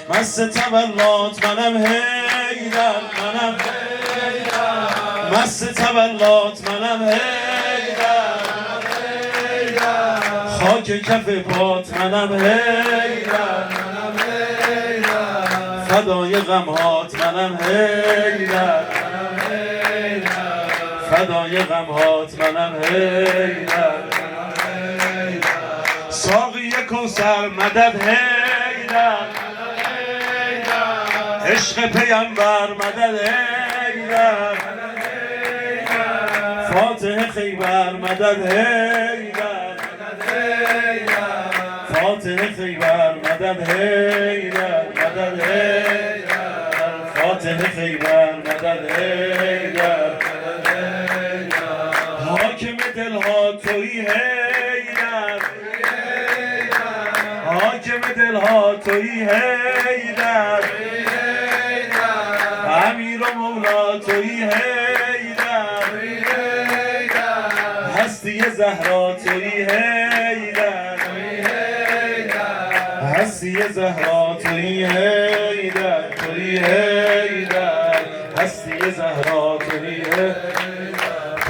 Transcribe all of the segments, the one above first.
مست تولات منم حیدر منم مست تولات منم حیدر خاک کف پات منم حیدر فدای غمهات منم حیدر فدای غمهات منم حیدر ساقی کوثر مدد حیدر عشق پیامبر مدد حیدر فاتح خیبر مدد حیدر فاتح خیبر مدد حیدر مدد حیدر فاتح خیبر مدد حیدر حاکم دلها تویی حیدر حاکم دلها تویی حیدر امیر و مولا تویی حیدر هستی زهرا تویی حیدر هستی زهرا تویی حیدر تویی حیدر هستی زهرا تویی حیدر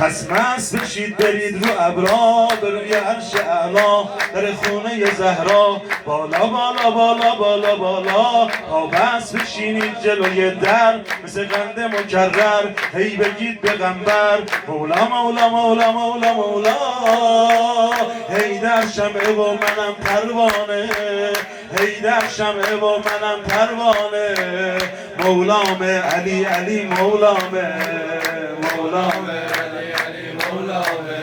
پس مست بشید برید رو ابرا به روی عرش اعلا در خونه زهرا بالا بالا بالا بالا بالا تا بس بشینید جلوی در مثل قند مکرر هی بگید پیغمبر مولا مولا مولا مولا مولا هی در شمعه و منم پروانه هی در شمعه و منم پروانه مولامه علی علی مولامه مولامه